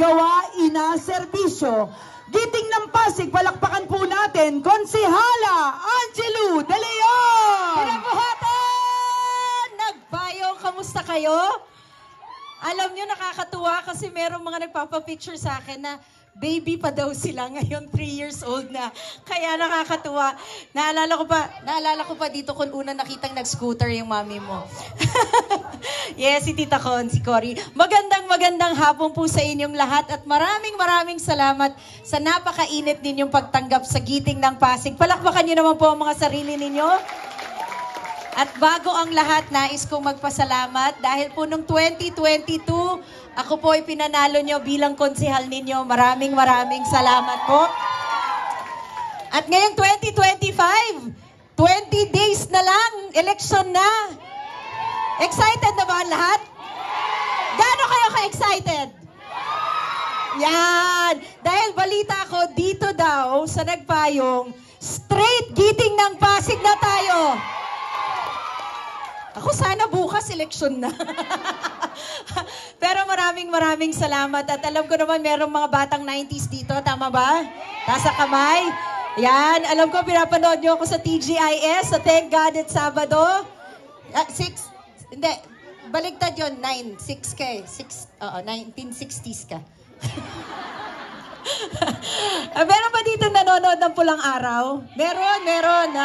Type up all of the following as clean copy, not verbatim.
gawa, ina, serbisyo. Giting ng Pasig, palakpakan po natin, Konsehala Angelo De Leon! Pinabuhatan! Nagbayong, kamusta kayo? Alam nyo, nakakatuwa kasi merong mga nagpapapicture sa akin na baby pa daw sila ngayon, 3 years old na. Kaya nakakatuwa. Naalala ko pa dito kung una nakitang nag-scooter yung mami mo. Yes, si Tita Con, si Cory. Magandang hapon po sa inyong lahat at maraming salamat sa napakainit ninyong pagtanggap sa Giting ng Pasig. Palakpakan niyo naman po ang mga sarili ninyo. At bago ang lahat, nais kong magpasalamat dahil po nung 2022, ako po ay pinanalo nyo bilang konsehal ninyo. Maraming salamat po. At ngayong 2025, 20 days na lang, election na. Excited na ba ang lahat? Gaano kayo ka-excited? Yan. Dahil balita ko, dito daw sa Nagpayong, straight Giting ng Pasig na tayo. Ako sana bukas eleksyon na. Pero maraming salamat. At alam ko naman merong mga batang 90s dito. Tama ba? Tasa kamay. Yan. Alam ko pinapanood nyo ako sa TGIS. Sa Thank God it's Sabado. 6. Hindi. Baligtad yun. 9. 6 ka eh. 1960s ka. Meron ba dito nanonood ng Pulang Araw? Meron.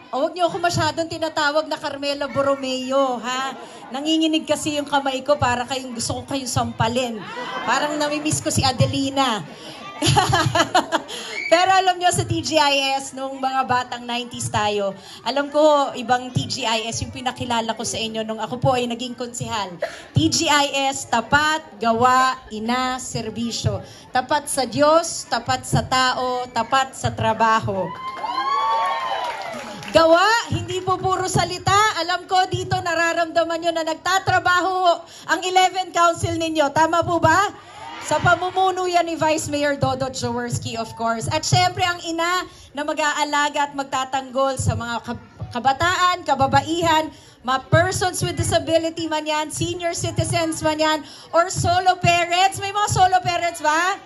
Huwag niyo ako masyadong tinatawag na Carmela Borromeo, ha? Nanginginig kasi yung kamay ko para gusto ko kayong sampalin. Parang namimiss ko si Adelina. Pero alam niyo sa TGIS, nung mga batang 90s tayo, alam ko ibang TGIS yung pinakilala ko sa inyo nung ako po ay naging konsehal. TGIS, tapat, gawa, ina, serbisyo. Tapat sa Diyos, tapat sa tao, tapat sa trabaho. Gawa, hindi po puro salita. Alam ko dito nararamdaman nyo na nagtatrabaho ang 11 council ninyo. Tama po ba? Sa pamumuno yan ni Vice Mayor Dodot Jaworski, of course. At syempre ang ina na mag-aalaga at magtatanggol sa mga kabataan, kababaihan, mga persons with disability man yan, senior citizens man yan, or solo parents. May mga solo parents ba?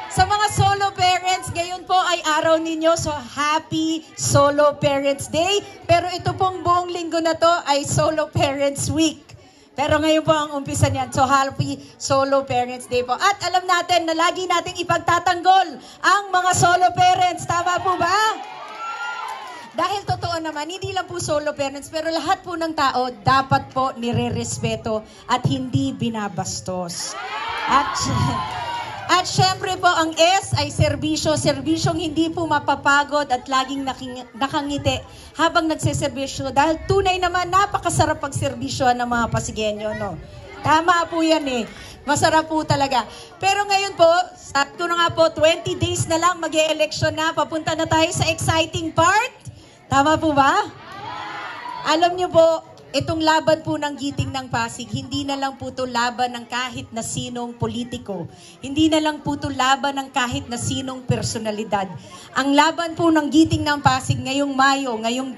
Sa mga solo parents, ngayon po ay araw ninyo, so happy Solo Parents Day. Pero ito pong buong linggo na to ay Solo Parents Week. Pero ngayon po ang umpisa niyan, so happy Solo Parents Day po. At alam natin na lagi nating ipagtatanggol ang mga solo parents. Tama po ba? Dahil totoo naman, hindi lang po solo parents, pero lahat po ng tao dapat po nire-respeto at hindi binabastos. At syempre po, ang S ay serbisyo. Serbisyong hindi po mapapagod at laging nakangiti habang nagseserbisyo. Dahil tunay naman, napakasarap pagserbisyo ng mga Pasigueño, no? Tama po yan eh. Masarap po talaga. Pero ngayon po, sabi ko na nga po, 20 days na lang mag-e-election na. Papunta na tayo sa exciting part. Tama po ba? Alam niyo po, itong laban po ng Giting ng Pasig, hindi na lang po ito laban ng kahit na sinong politiko. Hindi na lang po ito laban ng kahit na sinong personalidad. Ang laban po ng Giting ng Pasig ngayong Mayo, ngayong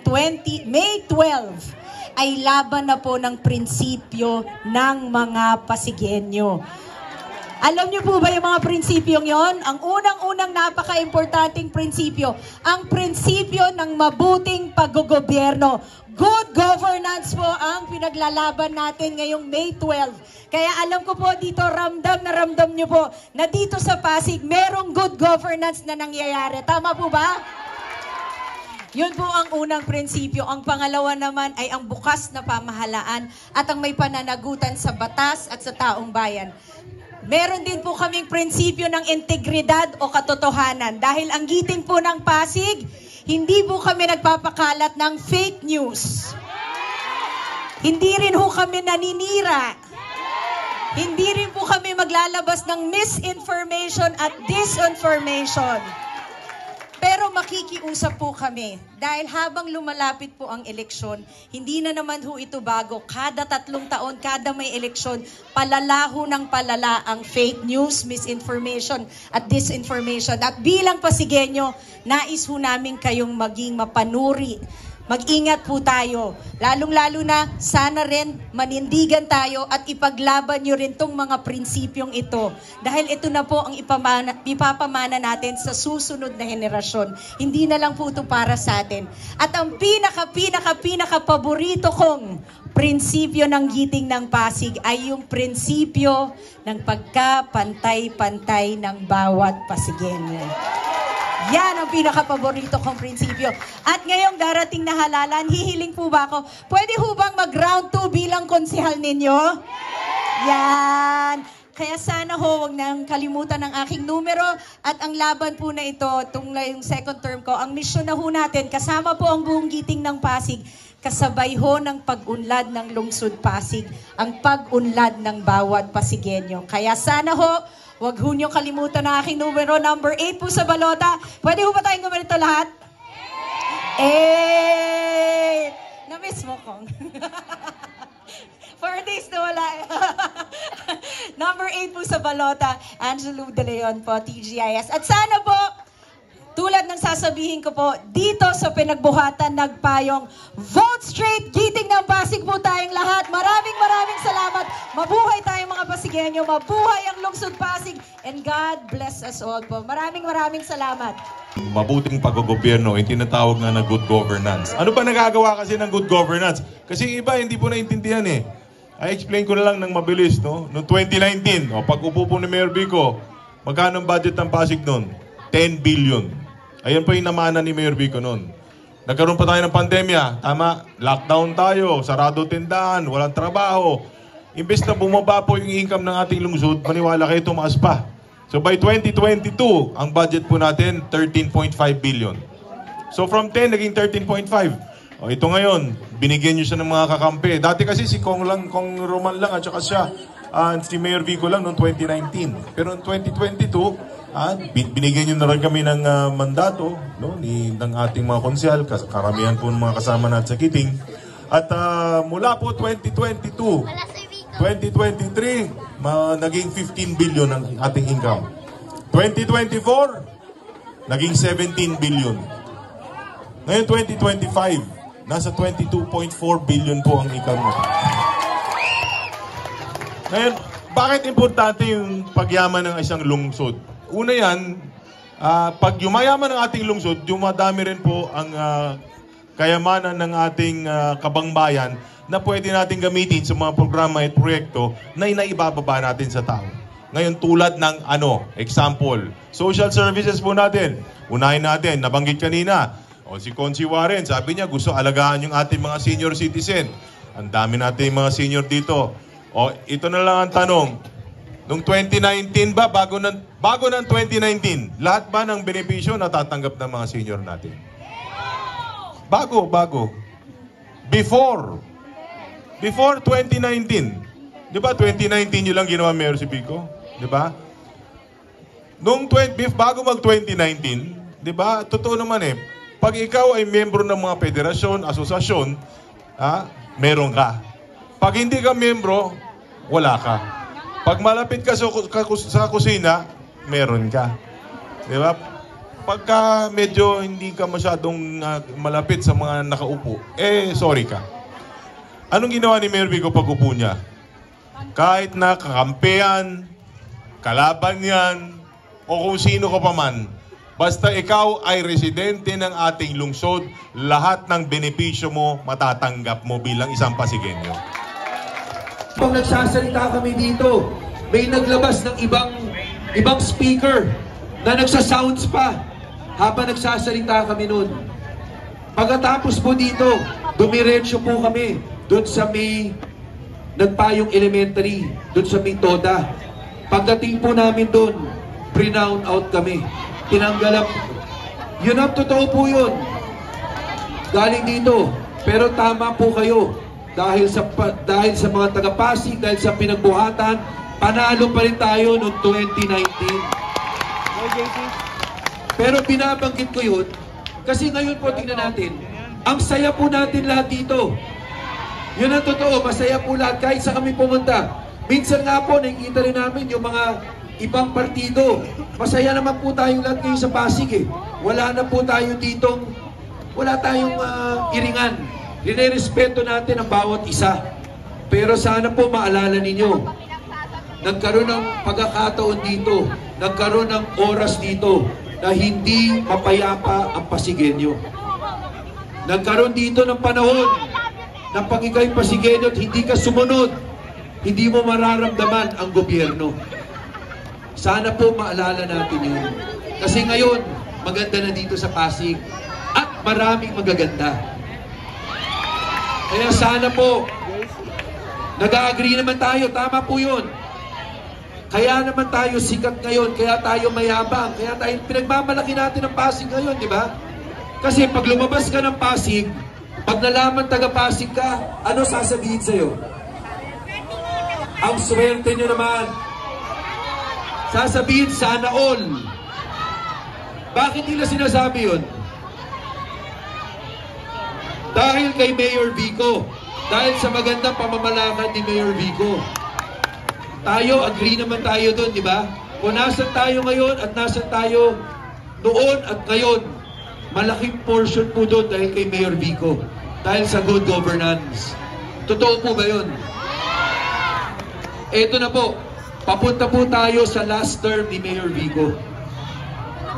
May 12, ay laban na po ng prinsipyo ng mga Pasigueño. Alam niyo po ba yung mga prinsipyong yon? Ang unang-unang napaka-importanting prinsipyo, ang prinsipyo ng mabuting paggogobyerno. Good governance po ang pinaglalaban natin ngayong May 12. Kaya alam ko po dito, ramdam niyo po na dito sa Pasig, merong good governance na nangyayari. Tama po ba? Yun po ang unang prinsipyo. Ang pangalawa naman ay ang bukas na pamahalaan at ang may pananagutan sa batas at sa taong bayan. Meron din po kaming prinsipyo ng integridad o katotohanan. Dahil ang Giting po ng Pasig, hindi po kami nagpapakalat ng fake news. Hindi rin po kami naninira. Hindi rin po kami maglalabas ng misinformation at disinformation. Pero makikiusap po kami dahil habang lumalapit po ang eleksyon, hindi na naman ho ito bago. Kada 3 taon, kada may eleksyon, palalaho ng palala ang fake news, misinformation at disinformation. At bilang Pasigueño, nais ho namin kayong maging mapanuri, mag-ingat po tayo. Lalong-lalo na, sana rin manindigan tayo at ipaglaban nyo rin tong mga prinsipyong ito. Dahil ito na po ang ipapamana natin sa susunod na henerasyon. Hindi na lang po ito para sa atin. At ang pinaka paborito kong prinsipyo ng Giting ng Pasig ay yung prinsipyo ng pagkapantay-pantay ng bawat Pasigenyo. Yan ang pinaka-paborito kong prinsipyo. At ngayong darating na halalan, hihiling po ba ako, pwede ho bang mag-round 2 bilang konsehal ninyo? Yan! Kaya sana ho, huwag nang kalimutan ang aking numero at ang laban po na ito, itong yung second term ko, ang misyon na ho natin, kasama po ang buong Giting ng Pasig, kasabay ho ng pag-unlad ng Lungsod Pasig, ang pag-unlad ng bawat Pasigenyo. Kaya sana ho, huwag ho nyo kalimutan ang aking numero, number 8 po sa balota. Pwede ho ba tayong gumanito lahat? 8! Na-miss mo kong. 4 days na wala. Number 8 po sa balota, Angelo De Leon po, TGIS. At sana po, tulad ng sasabihin ko po, dito sa pinagbuhatan nagpayong Vote Straight, Giting ng Pasig po tayong lahat. Maraming salamat. Mabuhay tayong mga Pasigenyo, mabuhay ang Lungsod Pasig, and God bless us all po. Maraming salamat. Mabuting paggogobyerno, yung tinatawag nga na good governance. Ano ba nagagawa kasi ng good governance? Kasi iba hindi po naintindihan eh. I explain ko na lang ng mabilis, no? Noong 2019, pag upo po ni Mayor Vico, magkano ang budget ng Pasig noon? 10 billion. Ayan po yung namana ni Mayor Vico noon. Nagkaroon pa tayo ng pandemya. Tama, lockdown tayo, sarado tindahan, walang trabaho. Imbes na bumaba po yung income ng ating lungsod, maniwala kayo tumaas pa. So by 2022, ang budget po natin, 13.5 billion. So from 10, naging 13.5. Ito ngayon, binigyan nyo siya ng mga kakampi. Dati kasi si Kong Roman lang at saka siya, si Mayor Vico lang noong 2019. Pero noong 2022, binigyan nyo na rin kami ng mandato, no, ng ating mga konsyal, karamihan po ng mga kasama natin sa Giting. At mula po 2022, 2023, naging 15 billion ang ating income. 2024, naging 17 billion. Ngayon 2025, nasa 22.4 billion po ang income mo. Ngayon, bakit importante yung pagyaman ng isang lungsod? Una yan, pag yumayaman ng ating lungsod, dumadami rin po ang kayamanan ng ating kabangbayan na pwede natin gamitin sa mga programa at proyekto na inaibababa natin sa tao. Ngayon, tulad ng example, social services po natin. Unahin natin, nabanggit kanina, si Consi Warren, sabi niya gusto alagaan yung ating mga senior citizen. Ang dami natin mga senior dito. Ito na lang ang tanong. Noong 2019 ba, bago ng 2019, lahat ba ng benepisyo natatanggap ng mga senior natin? Bago. Before 2019. Di ba 2019 yun lang ginawa Mayor si Vico? Di ba? Bago mag 2019, di ba? Totoo naman eh. Pag ikaw ay miyembro ng mga federasyon, asosasyon, meron ka. Pag hindi ka miyembro, wala ka. Pag malapit ka sa kusina, meron ka. Di ba? Pagka medyo hindi ka masyadong malapit sa mga nakaupo, sorry ka. Anong ginawa ni Mayor Vico pag upo niya? Kahit na kakampihan, kalaban yan, o kung sino ka pa man, basta ikaw ay residente ng ating lungsod, lahat ng benepisyo mo matatanggap mo bilang isang Pasigenyo. Pag nagsasalita kami dito, may naglabas ng ibang speaker na nagsasounds pa habang nagsasalita kami nun. Pagkatapos po dito, dumiretso po kami doon sa may Nagpayong Elementary, doon sa may Toda. Pagdating po namin doon, pre-noun out kami. Tinanggalan. Yun ang totoo po yun. Galing dito. Pero tama po kayo. Dahil sa mga taga-Pasig, dahil sa pinagbuhatan, panalo pa rin tayo noong 2019. Pero binabanggit ko yun, kasi ngayon po tingnan natin, ang saya po natin lahat dito. Yun ang totoo, masaya po lahat kahit sa kami pumunta. Minsan nga po, nakikita rin namin yung mga ibang partido. Masaya naman po tayong lahat ngayon sa Pasig eh. Wala na po tayo ditong wala tayong iringan. Rinerespeto natin ang bawat isa. Pero sana po maalala ninyo, nagkaroon ng pagkakataon dito, nagkaroon ng oras dito na hindi mapayapa ang Pasigueño. Nagkaroon dito ng panahon na pag ikaw'y Pasigueño at hindi ka sumunod, hindi mo mararamdaman ang gobyerno. Sana po maalala natin yun. Kasi ngayon, maganda na dito sa Pasig at maraming magaganda. Kaya sana po, nag-agree naman tayo, tama po yun. Kaya naman tayo sikat ngayon, kaya tayo mayabang, kaya tayo pinagmamalaki natin ang Pasig ngayon, di ba? Kasi pag lumabas ka ng Pasig, pag nalaman taga-Pasig ka, ano sasabihin sa'yo? Ang swerte nyo naman. Sasabihin, sana all. Bakit nila sinasabi yun? Dahil kay Mayor Vico. Dahil sa magandang pamamalakad ni Mayor Vico. Tayo, agree naman tayo doon, di ba? Kung nasan tayo ngayon at nasan tayo noon at ngayon, malaking portion po doon dahil kay Mayor Vico. Dahil sa good governance. Totoo po ba yun? Eto na po, papunta po tayo sa last term ni Mayor Vico.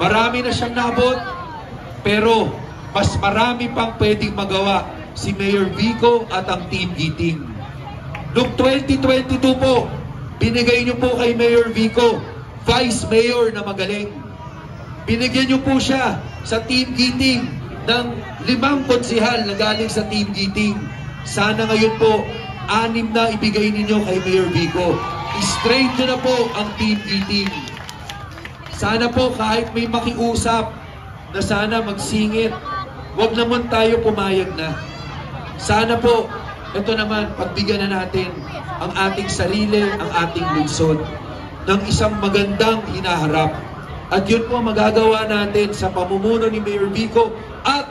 Marami na siyang naabot, pero mas marami pang pwedeng magawa si Mayor Vico at ang Team Giting. Noong 2022 po, binigay niyo po kay Mayor Vico, Vice Mayor na magaling. Binigyan niyo po siya sa Team Giting ng 5 konsihal na galing sa Team Giting. Sana ngayon po, 6 na ibigay ninyo kay Mayor Vico. I-straight nyo na po ang Team Giting. Sana po kahit may makiusap na sana magsingit, huwag naman tayo pumayag na. Sana po, ito naman, pagbigyan na natin ang ating sarili, ang ating lungsod ng isang magandang hinaharap. At yun po magagawa natin sa pamumuno ni Mayor Vico at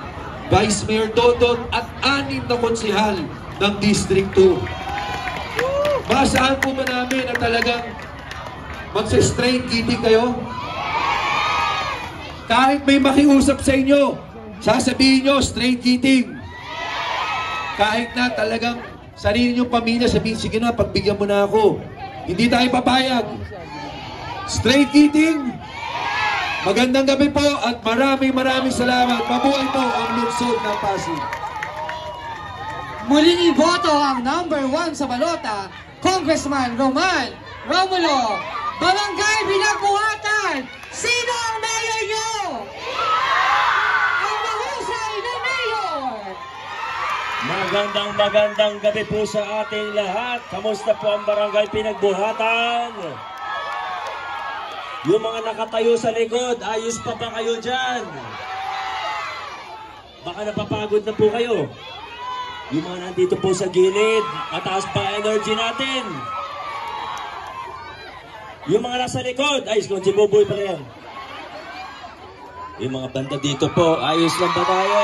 Vice Mayor Dodot at 6 na konsihal ng District 2. Maasahan po ba namin na talagang magsa-straight giting kayo? Kahit may makiusap sa inyo, sasabihin nyo, straight giting. Kahit na talagang sarili nyo pamilya, sabihin, sige na, pagbigyan mo na ako. Hindi tayo papayag. Straight giting. Magandang gabi po at maraming salamat. Mabuhay po ang lungsod ng Pasig. Muling iboto ang number 1 sa balota, Congressman Roman Romulo, Barangay Binagbuhatan. Sino ang mayor nyo? Ang mahusay na mayor! Magandang gabi po sa ating lahat. Kamusta po ang Barangay Pinagbuhatan? Yung mga nakatayo sa likod, ayos pa ba kayo dyan? Baka napapagod na po kayo. Yung mga nandito po sa gilid, mataas pa energy natin. Yung mga nasa likod, ayos kung si Buboy pa rin. Yung mga banda dito po, ayos lang ba tayo?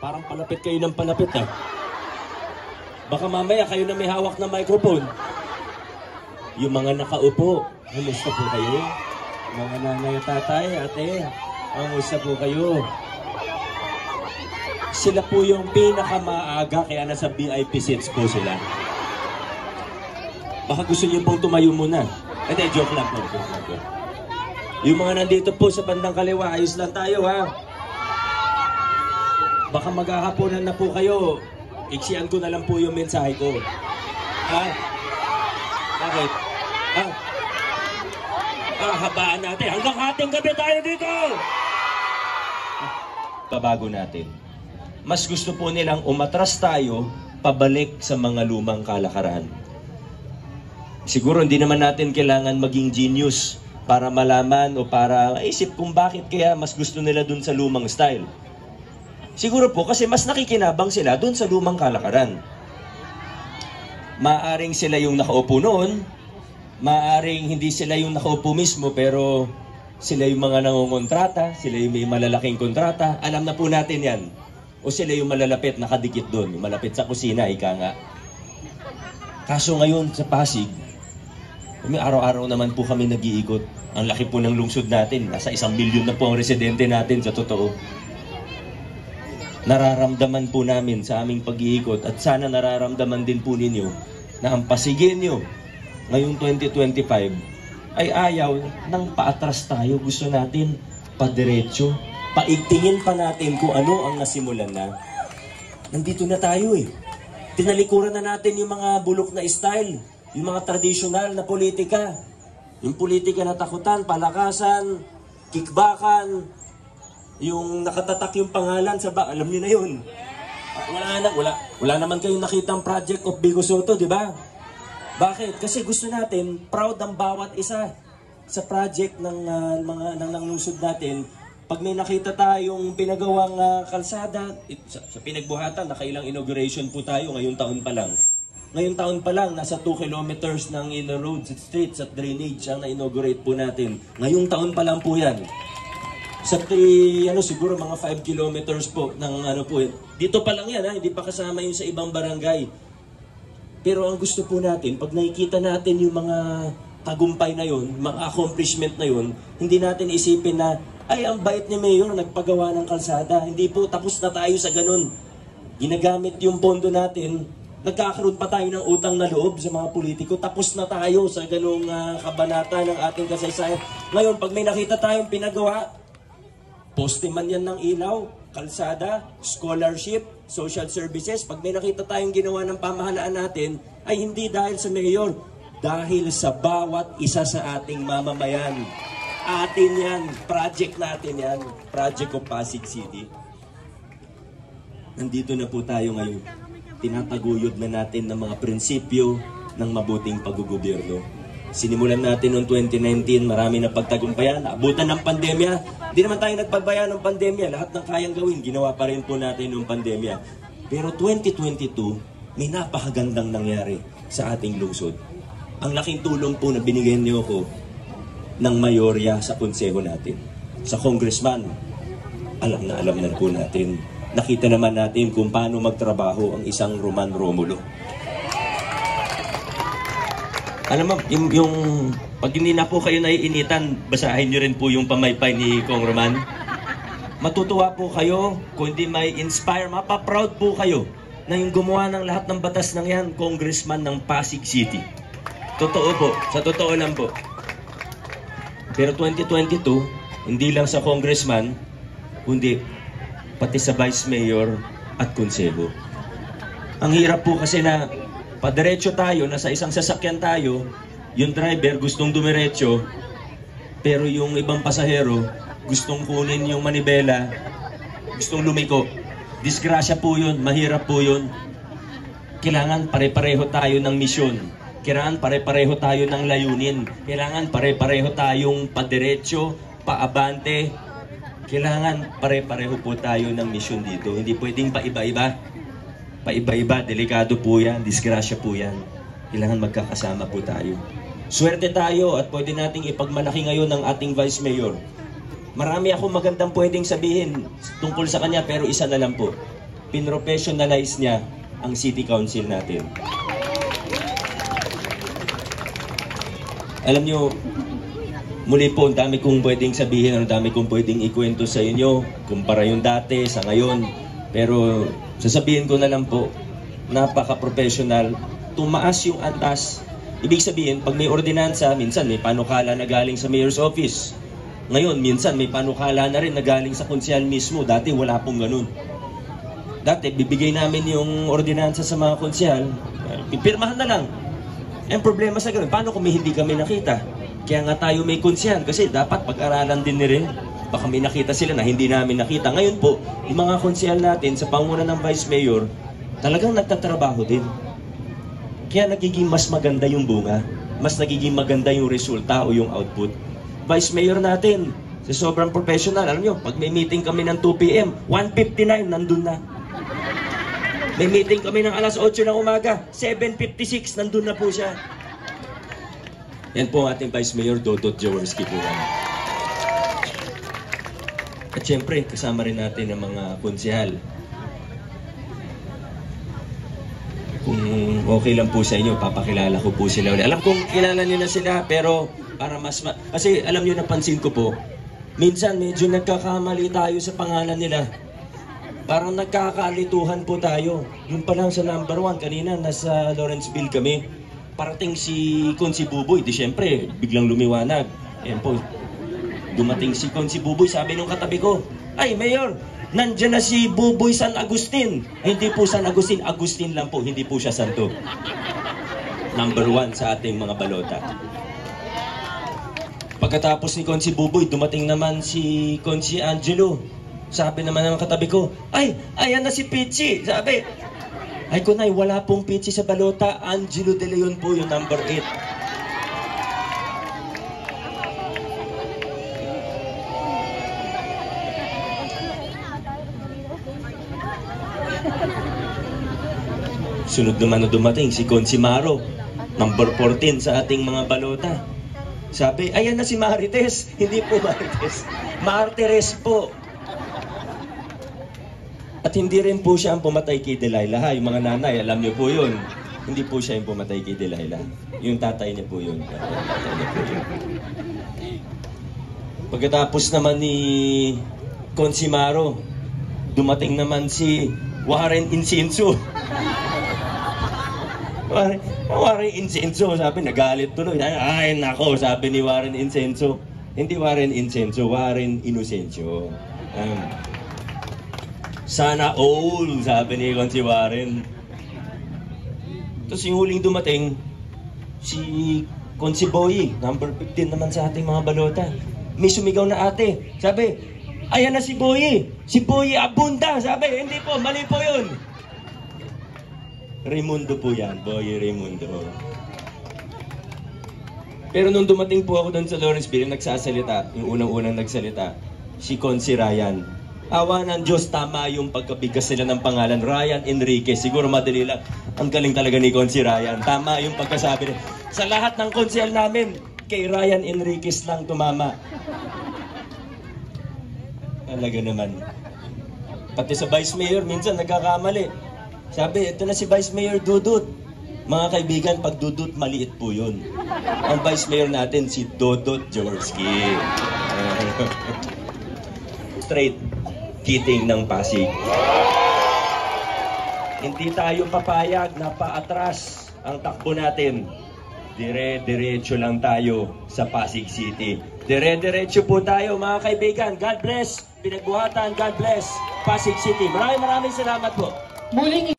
Parang palapit kayo ng palapit ah. Baka mamaya kayo na may hawak na microphone. Yung mga nakaupo, kamusta po kayo? Mga nanay, tatay, ate, kamusta po kayo? Sila po yung pinakamaaga, kaya nasa VIP seats po sila. Baka gusto niyo pong tumayo muna. Hindi, joke lang po. Yung mga nandito po sa bandang kaliwa, ayos lang tayo ha. Baka maghahaponan na po kayo. Iksian ko na lang po yung mensahe ko. Ha? Bakit? Ha? Habaan natin. Hanggang hating gabi tayo dito! Babago natin. Mas gusto po nilang umatras tayo pabalik sa mga lumang kalakaran. Siguro hindi naman natin kailangan maging genius para malaman o para maisip kung bakit kaya mas gusto nila dun sa lumang style. Siguro po kasi mas nakikinabang sila dun sa lumang kalakaran. Maaring sila yung nakaupo noon, maaring hindi sila yung nakaupo mismo pero sila yung mga nangongontrata, sila yung may malalaking kontrata, alam na po natin yan. O sila yung malalapit, nakadikit doon, malapit sa kusina, ika nga. Kaso ngayon sa Pasig, May araw-araw naman po kami nag-iikot. Ang laki po ng lungsod natin. Nasa 1 milyon na po ang residente natin sa totoo. Nararamdaman po namin sa aming pag-iikot at sana nararamdaman din po ninyo na ang Pasigueño ngayong 2025 ay ayaw ng paatras tayo. Gusto natin padiretso. Paigtingin pa natin kung ano ang nasimulan na. Nandito na tayo eh. Tinalikuran na natin yung mga bulok na style, yung mga tradisyonal na politika. Yung politika na takutan, palakasan, kickbackan, yung nakatatak yung pangalan sa alam niyo na yun. Wala naman kayong nakitang project of Vico Soto, di ba? Bakit? Kasi gusto natin, proud ang bawat isa sa project ng lungsod natin. Pag may nakita tayong pinagawang kalsada, sa pinagbuhatan, nakailang inauguration po tayo ngayong taon pa lang. Ngayong taon pa lang, nasa 2 kilometers ng inner roads, streets at drainage ang na-inaugurate po natin. Ngayong taon pa lang po yan. Sa siguro mga 5 kilometers po ng po. Dito pa lang yan, hindi pa kasama yung sa ibang barangay. Pero ang gusto po natin, pag nakikita natin yung mga tagumpay na yun, mga accomplishment na yun, hindi natin isipin na, ay, ang bait ni Mayor, nagpagawa ng kalsada. Hindi po, tapos na tayo sa ganun. Ginagamit yung pondo natin, nagkakaroon pa tayo ng utang na loob sa mga politiko. Tapos na tayo sa ganung kabanata ng ating kasaysayan. Ngayon, pag may nakita tayong pinagawa, poste man yan ng ilaw, kalsada, scholarship, social services, pag may nakita tayong ginawa ng pamahalaan natin, ay hindi dahil sa Mayor, dahil sa bawat isa sa ating mamamayan. Atin yan, project natin yan, project of Pasig City. Nandito na po tayo ngayon. Tinataguyod na natin ng mga prinsipyo ng mabuting paggugobyerno. Sinimulan natin noong 2019, marami na pagtagumpayan, naabutan ng pandemya. Hindi naman tayo nagpagbaya ng pandemya, lahat ng kayang gawin, ginawa pa rin po natin noong pandemya. Pero 2022, may napakagandang nangyari sa ating lungsod. Ang laking tulong po na binigyan niyo ko ng mayorya sa konseho natin. Sa congressman, alam na po natin. Nakita naman natin kung paano magtrabaho ang isang Roman Romulo. Alam mo, yung pag hindi na po kayo naiinitan, basahin nyo rin po yung pamaypay ni Kong Roman. Matutuwa po kayo, kung hindi may inspire, mapaproud po kayo na yung gumawa ng lahat ng batas ng yan, congressman ng Pasig City. Totoo po, sa totoo lang po. Pero 2022, hindi lang sa congressman, kundi pati sa vice mayor at konseho. Ang hirap po kasi na padiretso tayo, nasa isang sasakyan tayo, yung driver gustong dumiretso, pero yung ibang pasahero gustong kunin yung manibela, gustong lumiko. Disgrasya po yun, mahirap po yun. Kailangan pare-pareho tayo ng misyon. Kailangan pare-pareho tayo ng layunin. Kailangan pare-pareho tayong padiretso, paabante. Kailangan pare-pareho po tayo ng misyon dito. Hindi pwedeng paiba-iba. Paiba-iba, delikado po yan, disgrasya po yan. Kailangan magkakasama po tayo. Swerte tayo at pwede nating ipagmalaki ngayon ng ating Vice Mayor. Marami akong magandang pwedeng sabihin tungkol sa kanya, pero isa na lang po. Pinrofessionalize niya ang City Council natin. Alam nyo, muli po, ang dami kong pwedeng sabihin, ang dami kong pwedeng ikwento sa inyo, kumpara yung dati sa ngayon. Pero sasabihin ko na lang po, napaka-professional, tumaas yung antas. Ibig sabihin, pag may ordinansa, minsan may panukala na galing sa mayor's office. Ngayon, minsan may panukala na rin na galing sa konsyal mismo. Dati wala pong ganun. Dati, bibigay namin yung ordinansa sa mga konsyal, pipirmahan na lang. Ang problema sa ganun, paano kung hindi kami nakita? Kaya nga tayo may konsyal, kasi dapat pag-aralan din rin. Baka may nakita sila na hindi namin nakita. Ngayon po, yung mga konsyal natin sa panguna ng Vice Mayor, talagang nagtatrabaho din. Kaya nagiging mas maganda yung bunga, mas nagiging maganda yung resulta o yung output. Vice Mayor natin, sa sobrang professional, alam nyo, pag may meeting kami ng 2 p.m., 1:59, nandun na. May meeting kami ng alas 8 ng umaga, 7:56, nandun na po siya. Yan po ang ating Vice Mayor, Dodot Jaworski po. At syempre, kasama rin natin ang mga konsehal. Kung okay lang po sa inyo, papakilala ko po sila ulit. Alam kong kilala niyo na sila, pero para kasi alam niyo, napansin ko po, minsan medyo nagkakamali tayo sa pangalan nila. Parang nagkakalituhan po tayo. Yung pa lang sa number 1, kanina nasa Lawrenceville kami. Parating si Konsi Buboy, di syempre, biglang lumiwanag. Ayan po, dumating si Konsi Buboy, sabi nung katabi ko, ay Mayor, nandiyan na si Buboy San Agustin. Ay, hindi po San Agustin, Agustin lang po, hindi po siya santo. Number 1 sa ating mga balota. Pagkatapos ni Konsi Buboy, dumating naman si Konsi Angelo. Sabi naman ng katabi ko, ay, ayan na si Pichi. Sabi, ay kunay, wala pong Pichi sa balota. Angelo De Leon po yung number 8. Sunod naman na dumating si Consimaro, number 14 sa ating mga balota. Sabi, ayan na si Marites. Hindi po Marites, Martires po. At hindi rin po siya ang pumatay kay Delilah. Yung mga nanay, alam niyo po yun. Hindi po siya yung pumatay kay Delilah. Yung tatay niya po yun. Pagkatapos naman ni Consimaro, dumating naman si Warren Incenso. Warren Incenso, sabi, nagalit tuloy. Ay, nako, sabi ni Warren Incenso. Hindi Warren Incenso, Warren Inocencio. Sana all, sabi ni Konsi Warren. Tapos yung huling dumating, si Konsi Boy, number 15 naman sa ating mga balota. May sumigaw na ate. Sabi, ayan na si Boy. Si Boy Abunda. Sabi, hindi po, mali po yun. Raimundo po yan, Boy Raimundo. Pero nung dumating po ako doon sa Lawrenceville, nagsasalita, yung unang-unang nagsalita, si Konsi Ryan. Awa ng Diyos, tama yung pagkabigas nila ng pangalan, Ryan Enriquez. Siguro madali lang. Ang galing talaga ni Konsi Ryan. Tama yung pagkasabi nila. Sa lahat ng konsel namin, kay Ryan Enriquez lang tumama. Talaga naman. Pati sa Vice Mayor, minsan nagkakamali. Sabi, ito na si Vice Mayor Dudut. Mga kaibigan, pag Dudut, maliit po yun. Ang Vice Mayor natin, si Dodot Jaworski. Straight Kiting ng Pasig. Hindi tayo papayag na paatras ang takbo natin. Dire-diretso lang tayo sa Pasig City. Dire-diretso po tayo, mga kaibigan. God bless Pinagbuhatan. God bless Pasig City. Maraming salamat po. Muling